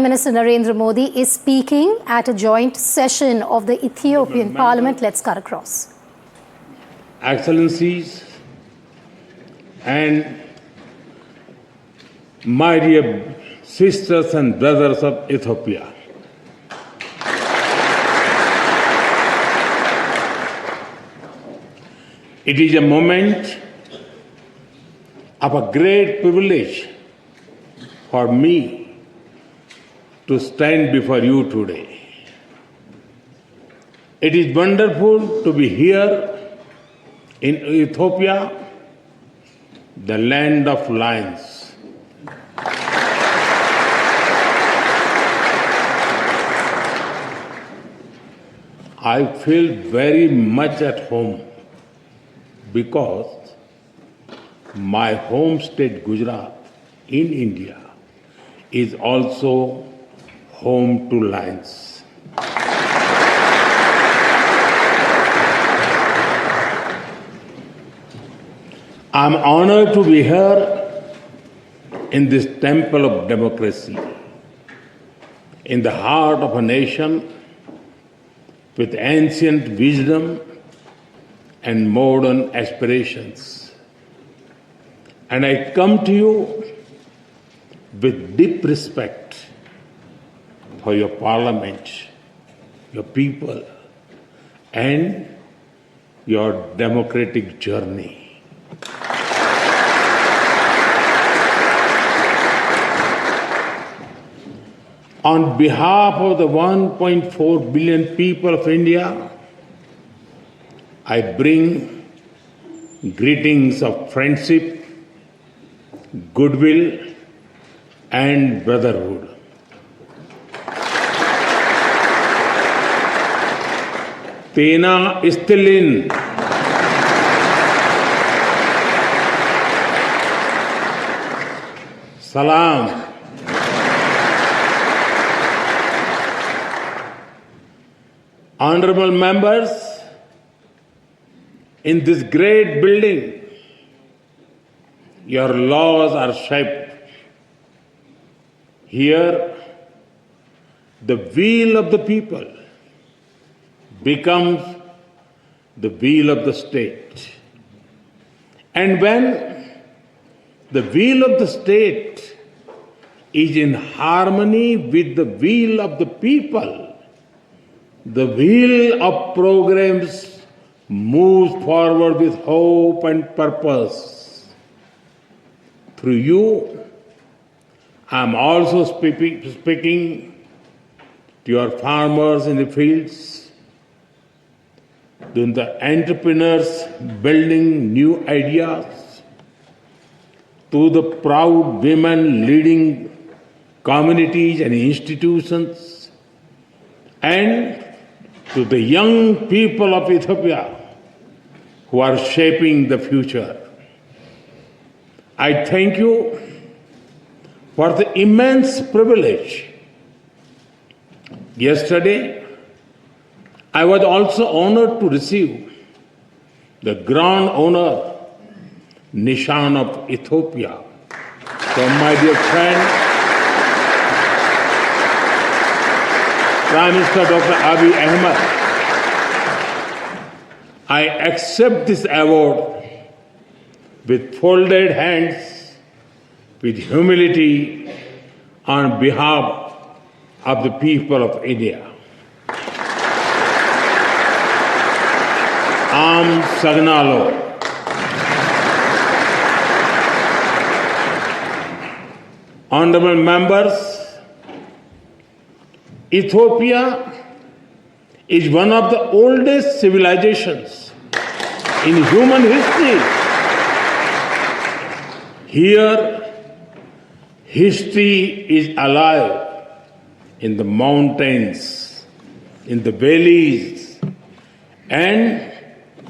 Minister Narendra Modi is speaking at a joint session of the Ethiopian Parliament. Let's cut across. Excellencies and my dear sisters and brothers of Ethiopia, it is a moment of a great privilege for me to stand before you today. It is wonderful to be here in Ethiopia, the land of lions. I feel very much at home because my home state Gujarat in India is also home to lions. I'm honored to be here in this temple of democracy, in the heart of a nation with ancient wisdom and modern aspirations. And I come to you with deep respect for your parliament, your people, and your democratic journey. On behalf of the 1.4 billion people of India, I bring greetings of friendship, goodwill, and brotherhood. Tena istilin. Salam. Honorable members, in this great building, your laws are shaped. Here, the will of the people becomes the will of the state. And when the will of the state is in harmony with the will of the people, the wheel of progress moves forward with hope and purpose. Through you, I am also speaking to your farmers in the fields, to the entrepreneurs building new ideas, to the proud women leading communities and institutions, and to the young people of Ethiopia who are shaping the future. I thank you for the immense privilege. Yesterday, I was also honored to receive the Grand Honor Nishan of Ethiopia from my dear friend, Prime Minister Dr. Abiy Ahmed. I accept this award with folded hands, with humility, on behalf of the people of India. Am Sagnalo. Honorable members, Ethiopia is one of the oldest civilizations in human history. Here, history is alive in the mountains, in the valleys, and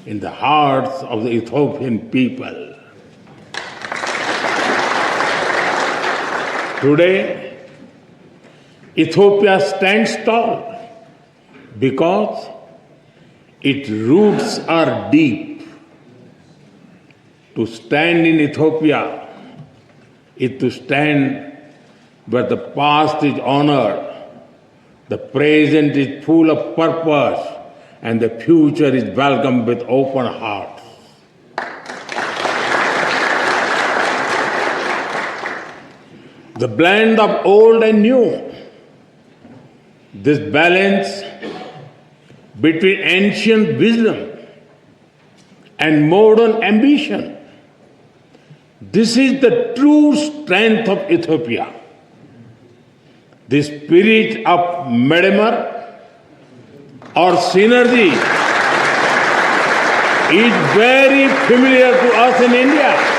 in the hearts of the Ethiopian people. Today, Ethiopia stands tall because its roots are deep. To stand in Ethiopia is to stand where the past is honored, the present is full of purpose, and the future is welcomed with open hearts. The blend of old and new, this balance between ancient wisdom and modern ambition, this is the true strength of Ethiopia. The spirit of Mataram or synergy is very familiar to us in India.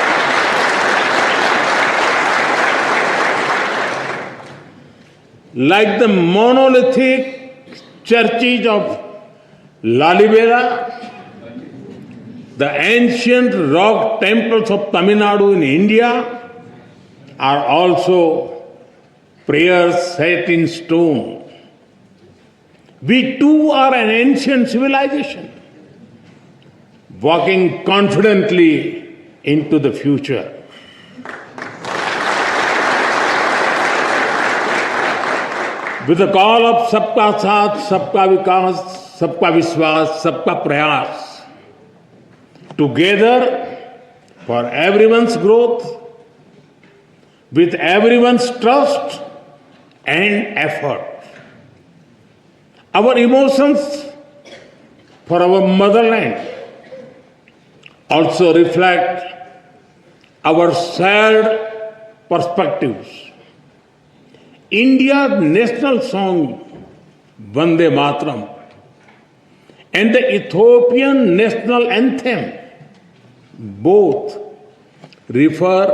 Like the monolithic churches of Lalibela, the ancient rock temples of Tamil Nadu in India are also prayers set in stone. We too are an ancient civilization, walking confidently into the future. With the call of Sabka Saath, Sabka Vikas, Sabka Vishwas, Sabka Prayas, together for everyone's growth, with everyone's trust and effort. Our emotions for our motherland also reflect our shared perspectives. India's national song, Vande Mataram, and the Ethiopian national anthem both refer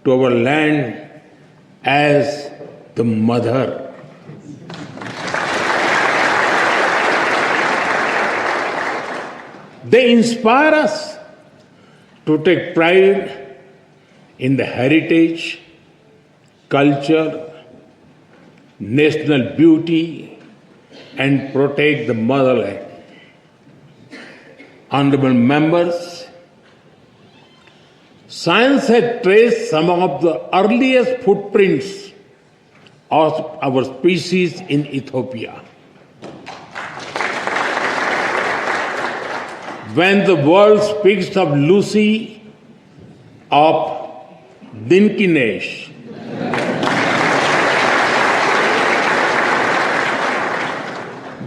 to our land as the mother. They inspire us to take pride in the heritage, culture, national beauty, and protect the motherland. Honorable members, science has traced some of the earliest footprints of our species in Ethiopia. When the world speaks of Lucy, of Dinkinesh,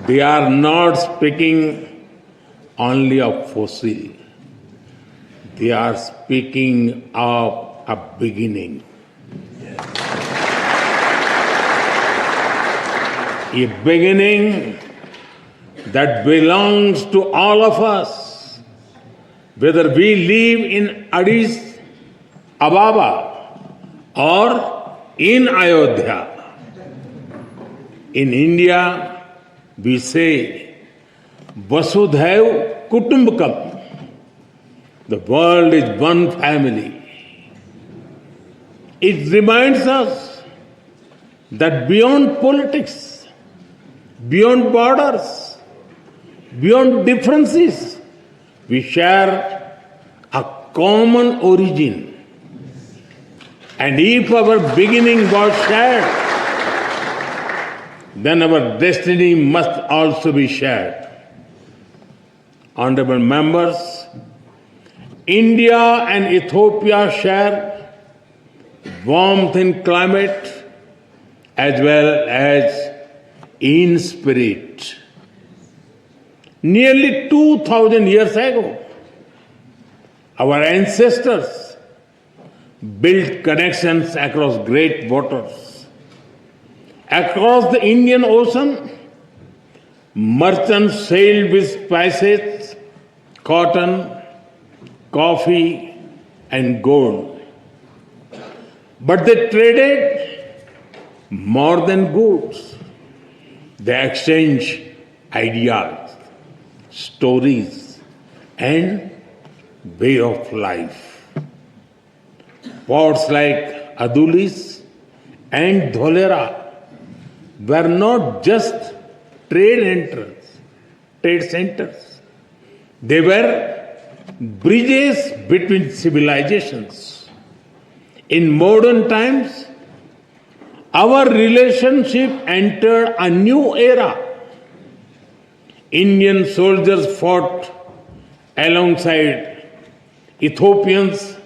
they are not speaking only of fossil. They are speaking of a beginning. A beginning that belongs to all of us, whether we live in Addis Ababa or in Ayodhya. In India, we say, Vasudhaiv Kutumbakam. The world is one family. It reminds us that beyond politics, beyond borders, beyond differences, we share a common origin. And if our beginning was shared, then our destiny must also be shared. Honorable members, India and Ethiopia share warmth in climate as well as in spirit. Nearly 2,000 years ago, our ancestors built connections across great waters. Across the Indian Ocean, merchants sailed with spices, cotton, coffee, and gold. But they traded more than goods. They exchanged ideas, stories, and way of life. Ports like Adulis and Dholera were not just trade centers. They were bridges between civilizations. In modern times, our relationship entered a new era. Indian soldiers fought alongside Ethiopians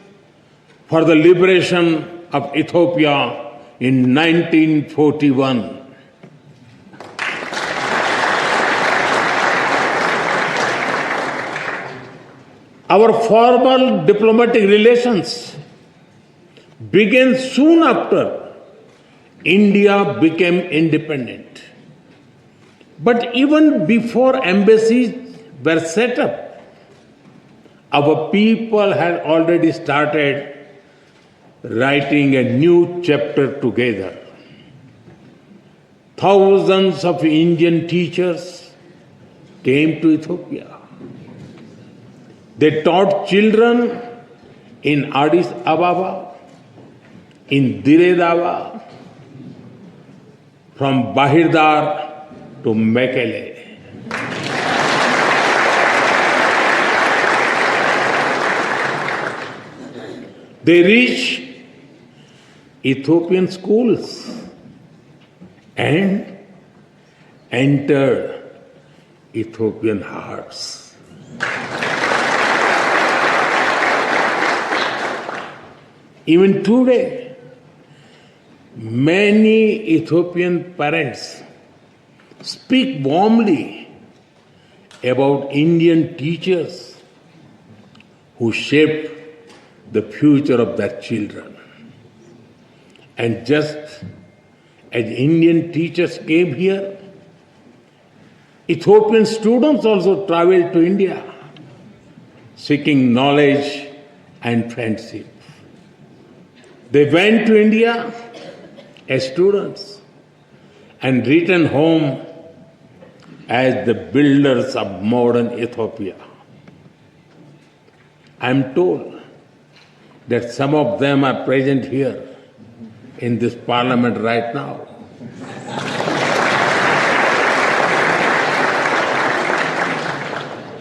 for the liberation of Ethiopia in 1941. Our formal diplomatic relations began soon after India became independent. But even before embassies were set up, our people had already started writing a new chapter together. Thousands of Indian teachers came to Ethiopia. They taught children in Addis Ababa, in Diredava, from Bahirdar to Mekele. They reached Ethiopian schools and entered Ethiopian hearts. Even today, many Ethiopian parents speak warmly about Indian teachers who shaped the future of their children. And just as Indian teachers came here, Ethiopian students also traveled to India, seeking knowledge and friendship. They went to India as students and returned home as the builders of modern Ethiopia. I am told that some of them are present here in this parliament right now.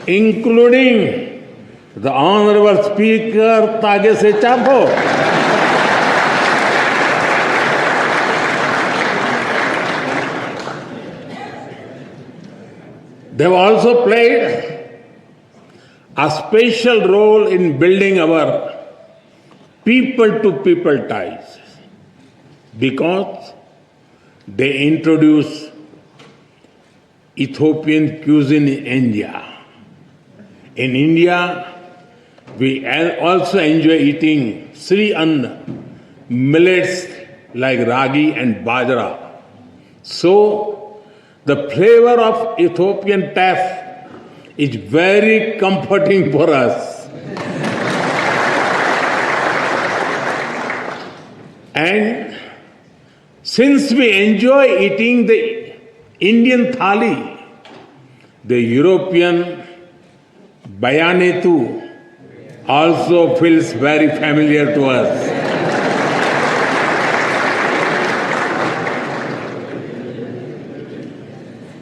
Including the Honorable Speaker Tagese Chapo. They have also played a special role in building our people-to-people ties because they introduced Ethiopian cuisine in India. In India, we also enjoy eating Sri Anna, millets like ragi and bajra. So, the flavor of Ethiopian taf is very comforting for us. And since we enjoy eating the Indian thali, the European bayanetu also feels very familiar to us.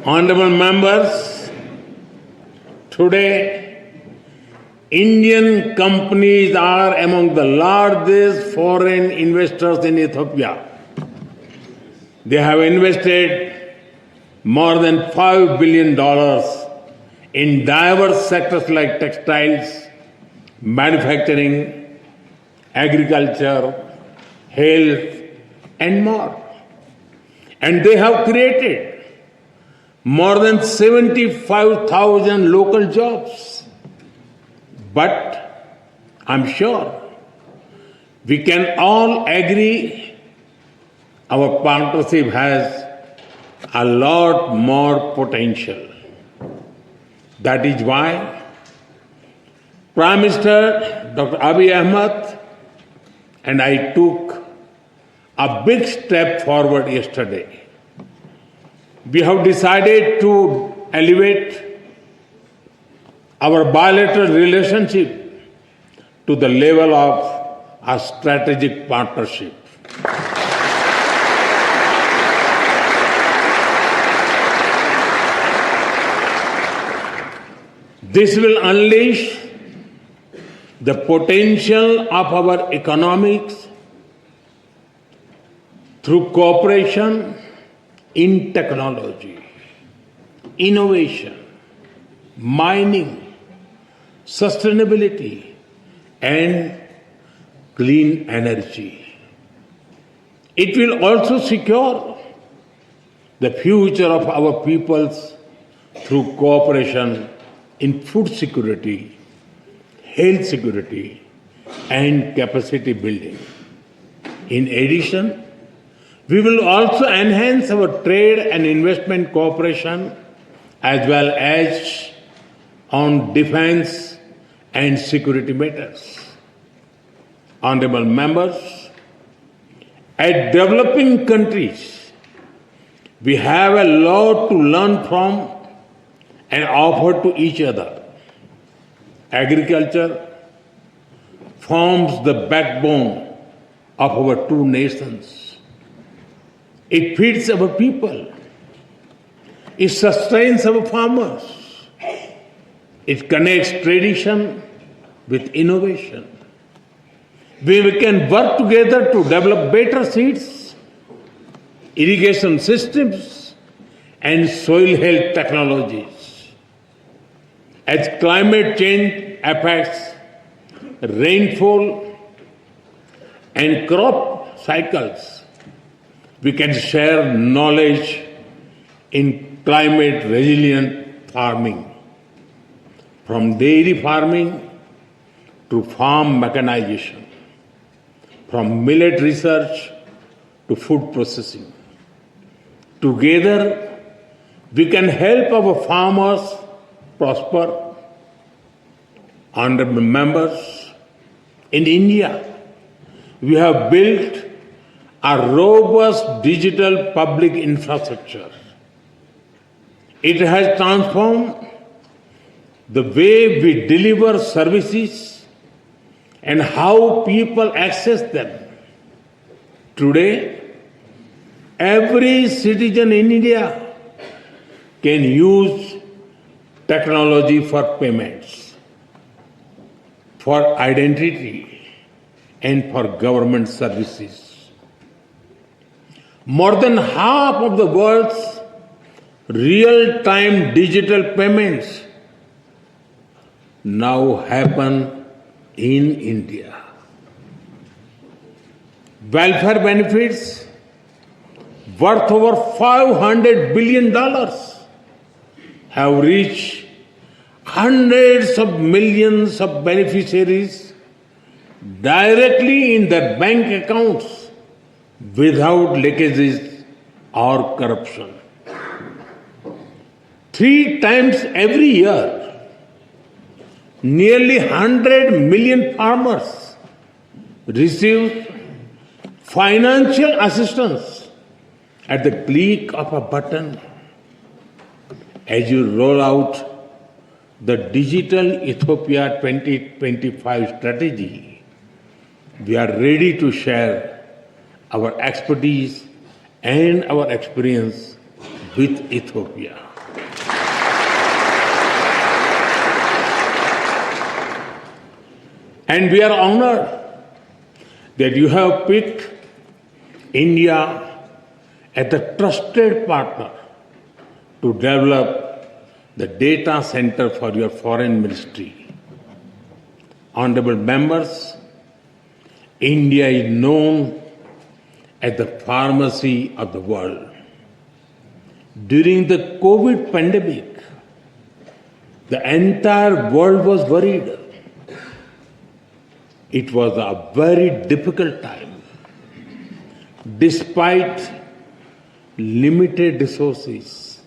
Honorable members, today Indian companies are among the largest foreign investors in Ethiopia. They have invested more than $5 billion in diverse sectors like textiles, manufacturing, agriculture, health, and more. And they have created more than 75,000 local jobs. But I'm sure we can all agree our partnership has a lot more potential. That is why Prime Minister Dr. Abiy Ahmed and I took a big step forward yesterday. We have decided to elevate our bilateral relationship to the level of a strategic partnership. This will unleash the potential of our economics through cooperation in technology, innovation, mining, sustainability, and clean energy. It will also secure the future of our peoples through cooperation in food security, health security, and capacity building. In addition, we will also enhance our trade and investment cooperation as well as on defense and security matters. Honorable members, as developing countries, we have a lot to learn from and offer to each other. Agriculture forms the backbone of our two nations. It feeds our people. It sustains our farmers. It connects tradition with innovation. We can work together to develop better seeds, irrigation systems, and soil health technologies. As climate change affects rainfall and crop cycles, we can share knowledge in climate resilient farming, from dairy farming to farm mechanization, from millet research to food processing. Together, we can help our farmers prosper. Honorable members, in India, we have built a robust digital public infrastructure. It has transformed the way we deliver services and how people access them. Today, every citizen in India can use technology for payments, for identity, and for government services. More than half of the world's real-time digital payments now happen in India. Welfare benefits worth over $500 billion have reached hundreds of millions of beneficiaries directly in their bank accounts without leakages or corruption. 3 times every year, nearly 100 million farmers receive financial assistance at the click of a button. As you roll out the Digital Ethiopia 2025 strategy, we are ready to share our expertise and our experience with Ethiopia. And we are honored that you have picked India as a trusted partner to develop the data center for your foreign ministry. Honorable members, India is known as the pharmacy of the world. During the COVID pandemic, the entire world was worried. It was a very difficult time. Despite limited resources,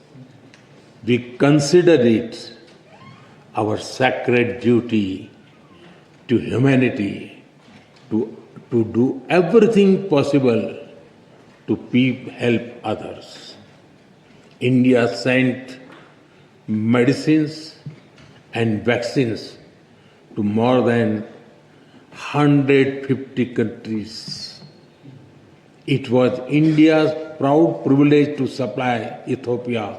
we considered it our sacred duty to humanity to do everything possible to help others. India sent medicines and vaccines to more than 150 countries. It was India's proud privilege to supply Ethiopia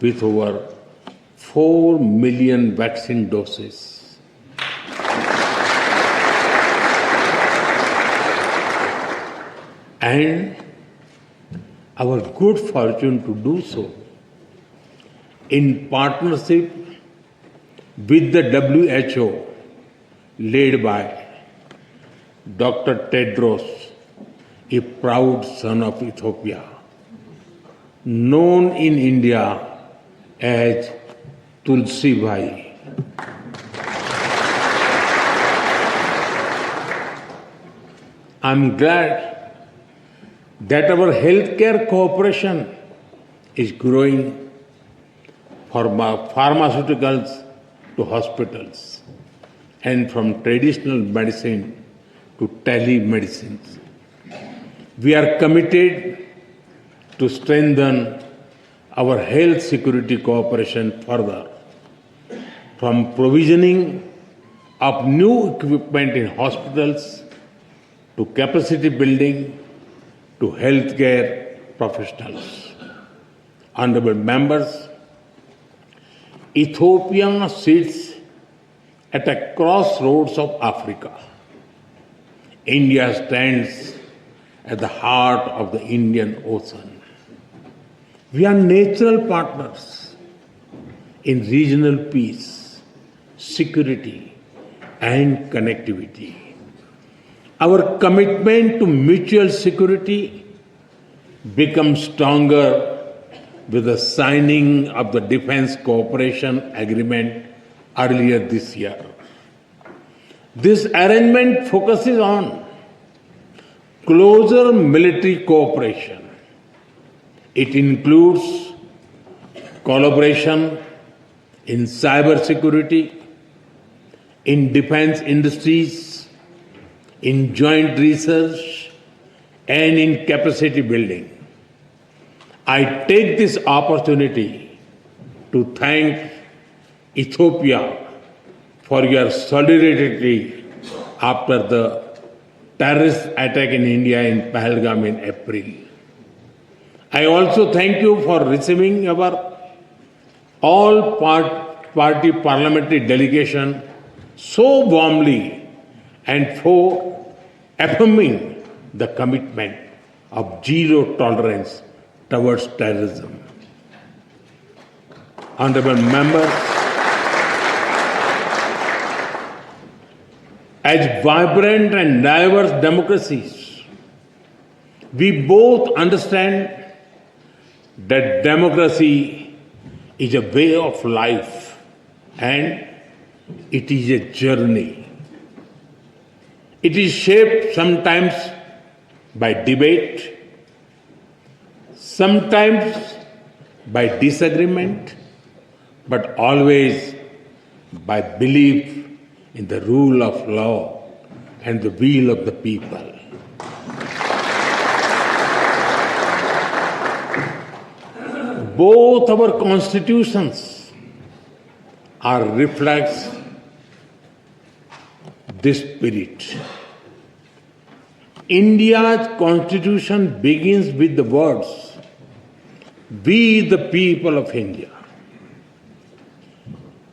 with over 4 million vaccine doses. And our good fortune to do so in partnership with the WHO, led by Dr. Tedros, a proud son of Ethiopia, known in India as Tulsi Bhai. I'm glad that our healthcare cooperation is growing from pharmaceuticals to hospitals and from traditional medicine to telemedicine. We are committed to strengthen our health security cooperation further, from provisioning of new equipment in hospitals to capacity building to healthcare professionals. Honorable members, Ethiopia sits at a crossroads of Africa. India stands at the heart of the Indian Ocean. We are natural partners in regional peace, security, and connectivity. Our commitment to mutual security becomes stronger with the signing of the Defense Cooperation Agreement earlier this year. This arrangement focuses on closer military cooperation. It includes collaboration in cybersecurity, in defense industries, in joint research, and in capacity building. I take this opportunity to thank Ethiopia for your solidarity after the terrorist attack in India in Pahalgam in April. I also thank you for receiving our all-party parliamentary delegation so warmly and for affirming the commitment of zero tolerance towards terrorism. Honorable members, as vibrant and diverse democracies, we both understand that democracy is a way of life and it is a journey. It is shaped sometimes by debate, sometimes by disagreement, but always by belief in the rule of law and the will of the people. Both our constitutions are reflects this spirit. India's constitution begins with the words, "We the people of India."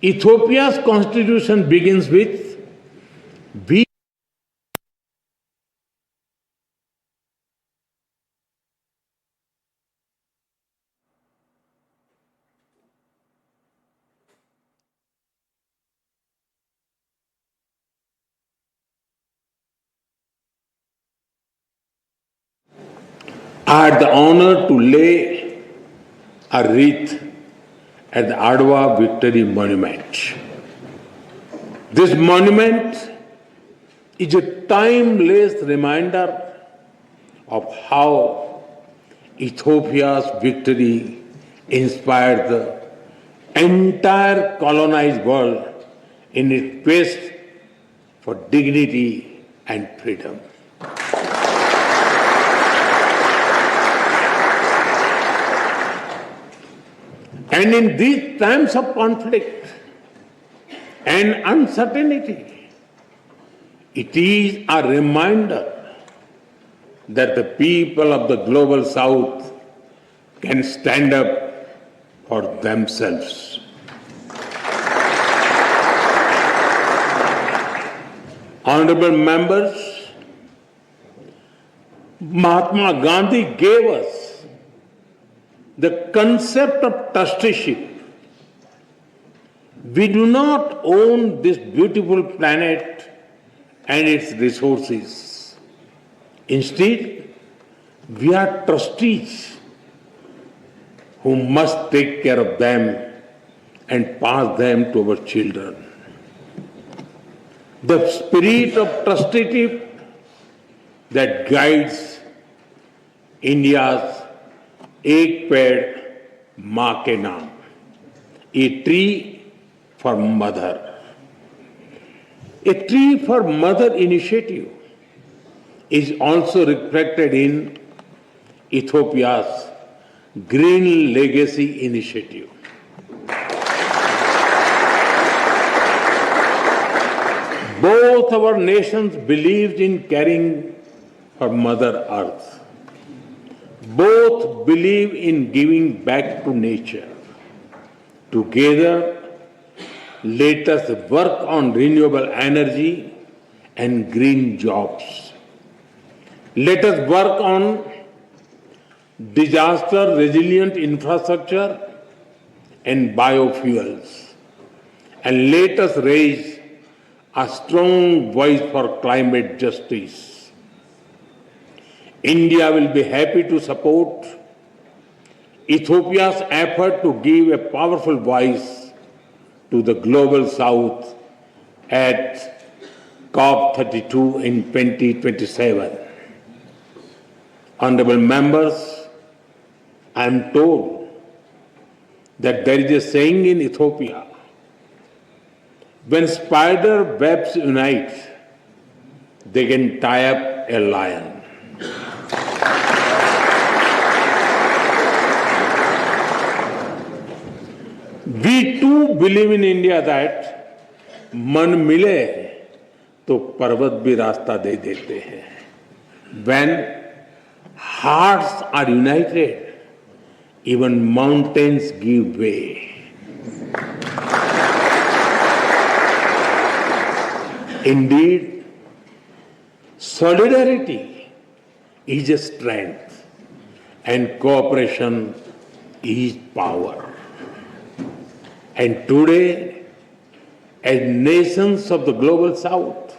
Ethiopia's constitution begins with, "We I had the honor to lay a wreath at the Adwa Victory Monument. This monument is a timeless reminder of how Ethiopia's victory inspired the entire colonized world in its quest for dignity and freedom. And in these times of conflict and uncertainty, it is a reminder that the people of the global south can stand up for themselves. Honorable members, Mahatma Gandhi gave us the concept of trusteeship. We do not own this beautiful planet and its resources. Instead, we are trustees who must take care of them and pass them to our children. The spirit of trusteeship that guides India's Ek Ped Maa Ke Naam, a tree for mother. A tree for mother initiative is also reflected in Ethiopia's Green Legacy Initiative. Both our nations believed in caring for Mother Earth. Both believe in giving back to nature. Together, let us work on renewable energy and green jobs. Let us work on disaster-resilient infrastructure and biofuels. And let us raise a strong voice for climate justice. India will be happy to support Ethiopia's effort to give a powerful voice to the global south at COP32 in 2027. Honorable members, I am told that there is a saying in Ethiopia, when spider webs unite, they can tie up a lion. We too believe in India that मन मिले तो पर्वत भी रास्ता दे देते हैं. When hearts are united, even mountains give way. Indeed, solidarity is a strength and cooperation is power. And today, as nations of the global south,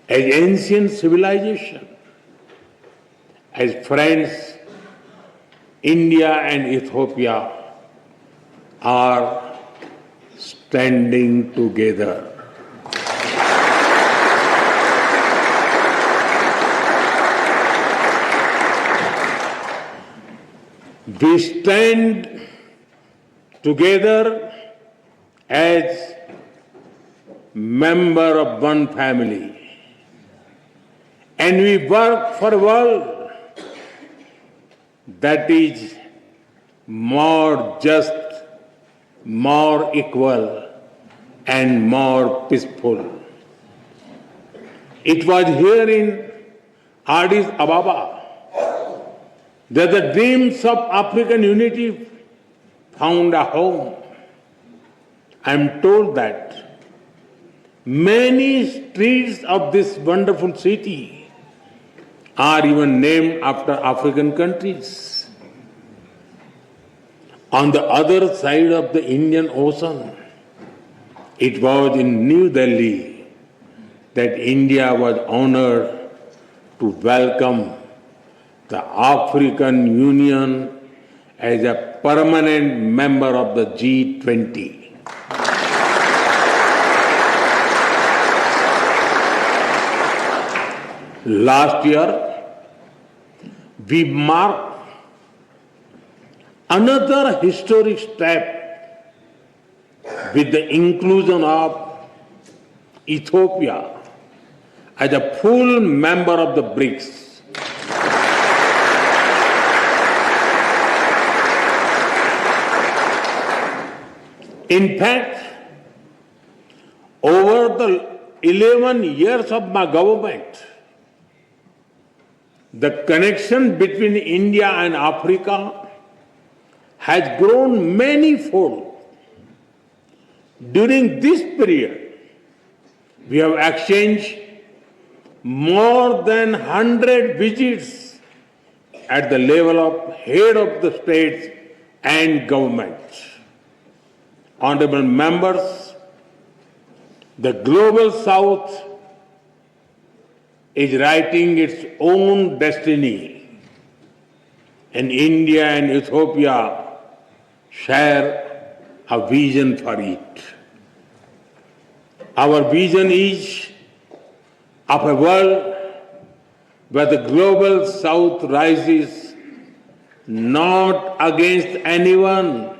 as ancient civilization, as friends, India and Ethiopia are standing together. We stand together as member of one family, and we work for a world that is more just, more equal, and more peaceful. It was here in Addis Ababa that the dreams of African unity found a home. I am told that many streets of this wonderful city are even named after African countries. On the other side of the Indian Ocean, it was in New Delhi that India was honored to welcome the African Union as a permanent member of the G20. Last year, we marked another historic step with the inclusion of Ethiopia as a full member of the BRICS. In fact, over the 11 years of my government, the connection between India and Africa has grown manyfold. During this period, we have exchanged more than 100 visits at the level of head of the states and governments. Honorable members, the global south is writing its own destiny, and India and Ethiopia share a vision for it. Our vision is of a world where the global south rises not against anyone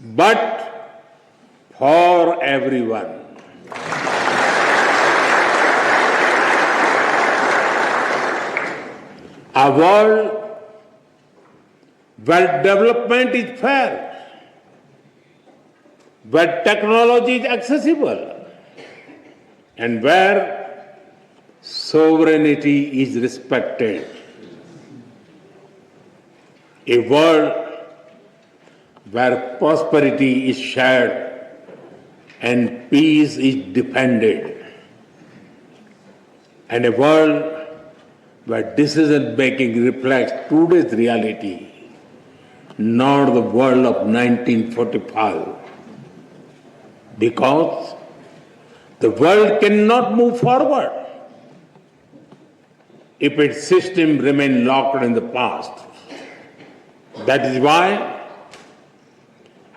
but for everyone. A world where development is fair, where technology is accessible, and where sovereignty is respected. A world where prosperity is shared and peace is defended. And a world where decision-making reflects today's reality, not the world of 1945. Because the world cannot move forward if its system remains locked in the past. That is why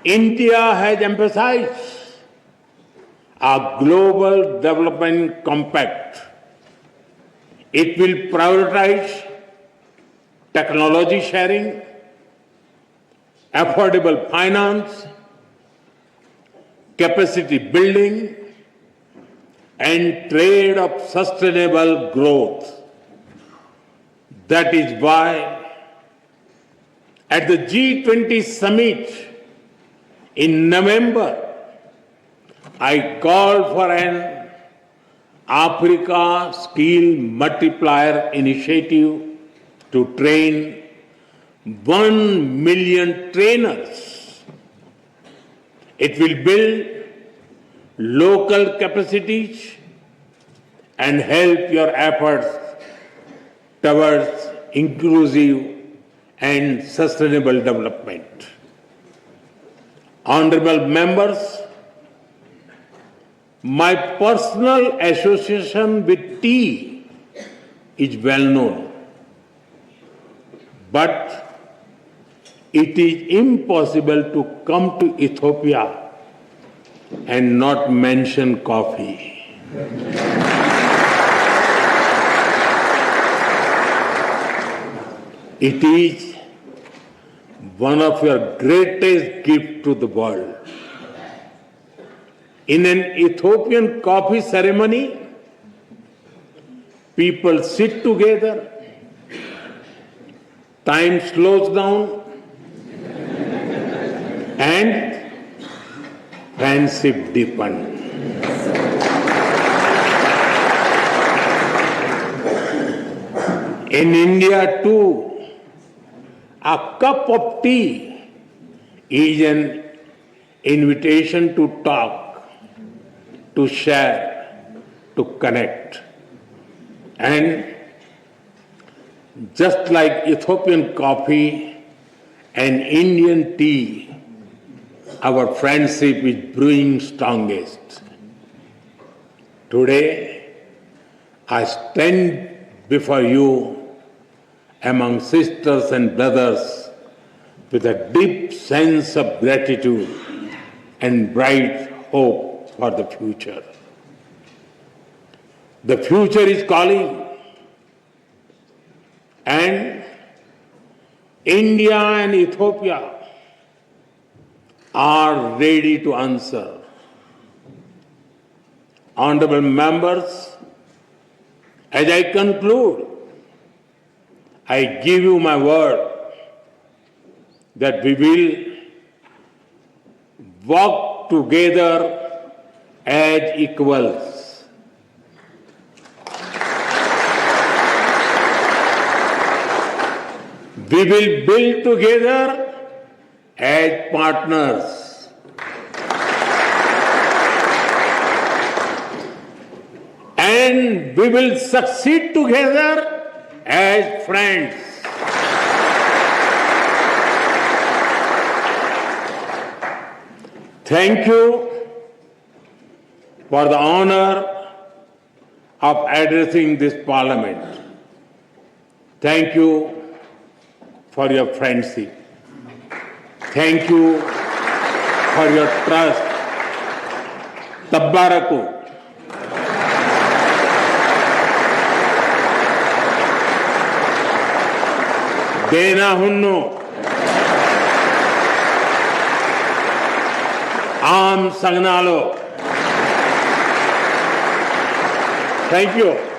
India has emphasized a global development compact. It will prioritize technology sharing, affordable finance, capacity building, and trade of sustainable growth. That is why at the G20 summit in November, I called for an Africa Skill Multiplier Initiative to train 1 million trainers. It will build local capacities and help your efforts towards inclusive and sustainable development. Honorable members, my personal association with tea is well known, but it is impossible to come to Ethiopia and not mention coffee. It is one of your greatest gifts to the world. In an Ethiopian coffee ceremony, people sit together, time slows down, and friendship deepens. In India too, a cup of tea is an invitation to talk, to share, to connect. And just like Ethiopian coffee and Indian tea, our friendship is brewing strongest. Today, I stand before you among sisters and brothers with a deep sense of gratitude and bright hope for the future. The future is calling, and India and Ethiopia are ready to answer. Honorable members, as I conclude, I give you my word that we will walk together as equals. We will build together as partners. And we will succeed together as friends. Thank you for the honor of addressing this Parliament. Thank you for your friendship. Thank you for your trust. Tabbaraku. Dena hunno. Am Sagnalo. Thank you.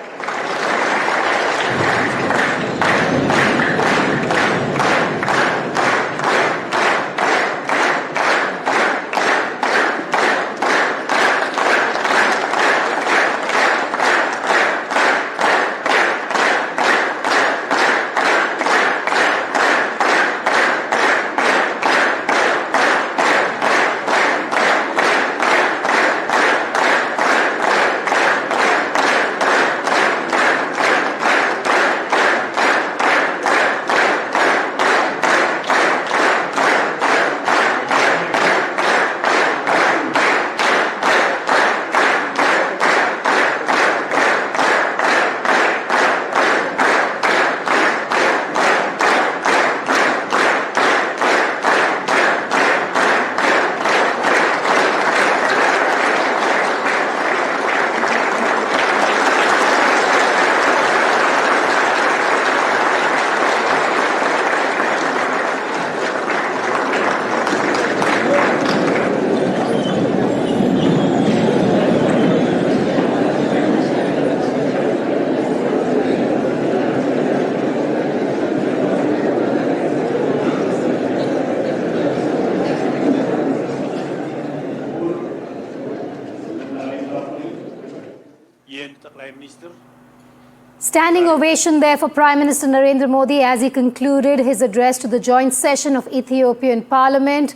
Standing ovation there for Prime Minister Narendra Modi as he concluded his address to the joint session of Ethiopian Parliament.